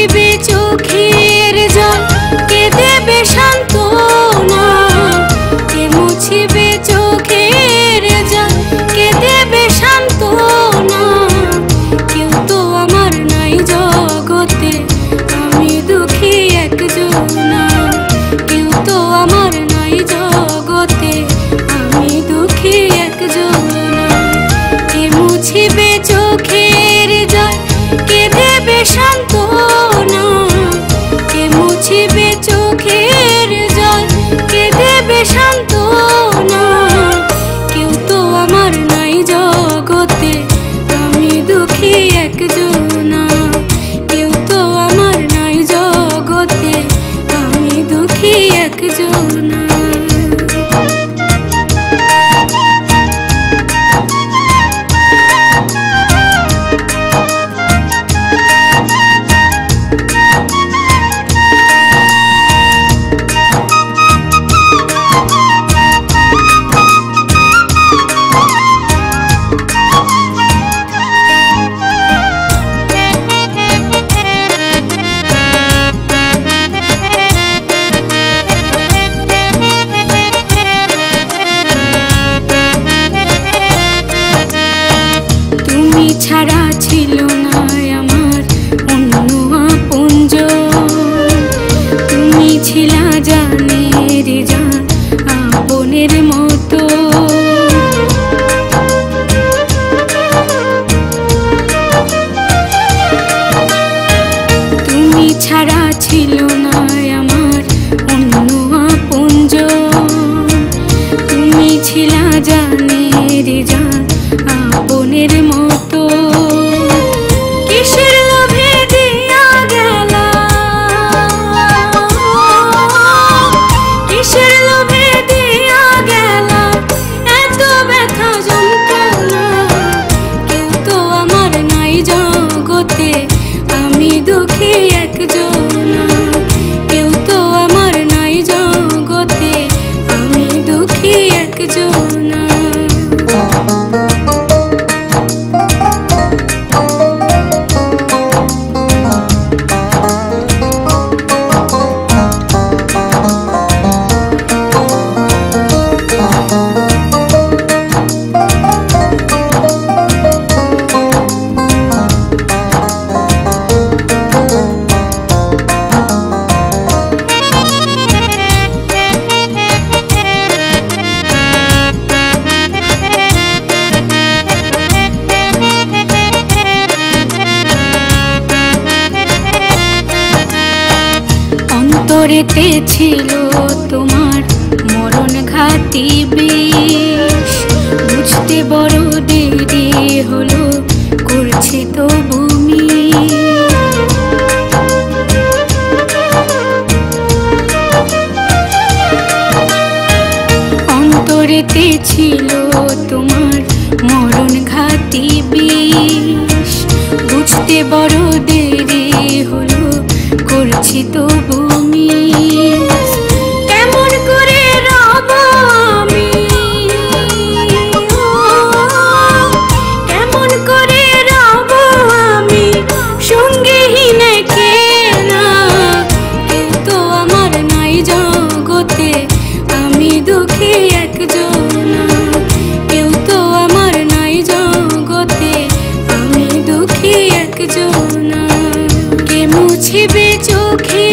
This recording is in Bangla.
মুছিবে চোখের জল, কে দেবে সান্ত্বনা? কে মুছিবে চোখের জল, কে দেবে সান্ত্বনা? কেউ তো আমার নাই জগতে, আমি দুঃখী একজনা। কেউ তো আমার নাই জগতে, আমি দুঃখী একজনা। কে মুছিবে চোখের জল, কে দেবে সান্ত্বনা? কে মুছিবে চোখের জল, কে দেবে সান্ত্বনা? কেউ তো আমার নাই জগতে, আমি দুঃখী একজনা। কেউ তো আমার নাই জগতে, আমি দুঃখী একজনা। তুমি ছাড়া ছিল না আমার অন্য আপনজন, তুমি ছিলা জানের জান আপনের মতো। তুমি ছাড়া ছিল না আমার অন্য আপনজন, তুমি ছিলা জানের জান আপনের মতো। কিসের লোভে দিয়া গেলা, কিসের লোভে দিয়া গেলা এত ব্যথা যন্ত্রণা? কেউ তো আমার নাই জগতে, আমি দুঃখী একজনা। কেউ তো আমার নাই জগতে, আমি দুঃখী একজনা। অন্তরেতে ছিল তোমার মরণ ঘাতি বিষ, বুঝতে বড় দেরি হলো, করছে তো ভূমি। অন্তরেতে ছিল তোমার মরণ ঘাতি বিষ, বুঝতে বড় দেরি হলো, করছি তো ভূমি। কেমন করে রব আমি, কেমন করে রব আমি সঙ্গীহীন কেনা? কেউ তো আমার নাই জগতে, আমি দুঃখী একজনা। কেউ তো আমার নাই জগতে, আমি দুঃখী একজনা। কে মুছিবে চোখে